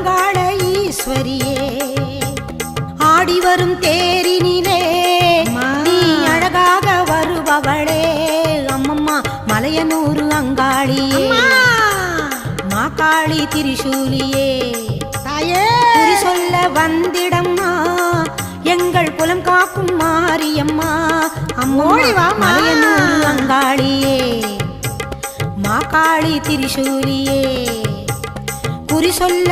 அங்காள ஈஸ்வரியே ஆடி வரும் தேரினிலே நீ அழகாக வருபவளே அம்மம்மா மலையனூர் அங்காளியே மாகாளி திரிசூலியே தாயே குறி சொல்ல வந்திடம்மா எங்கள் குலம் காக்கும் மாரியம்மா அம்மோடிவா மலையனூர் அங்காளியே மாகாளி திரிசூலியே குறி சொல்ல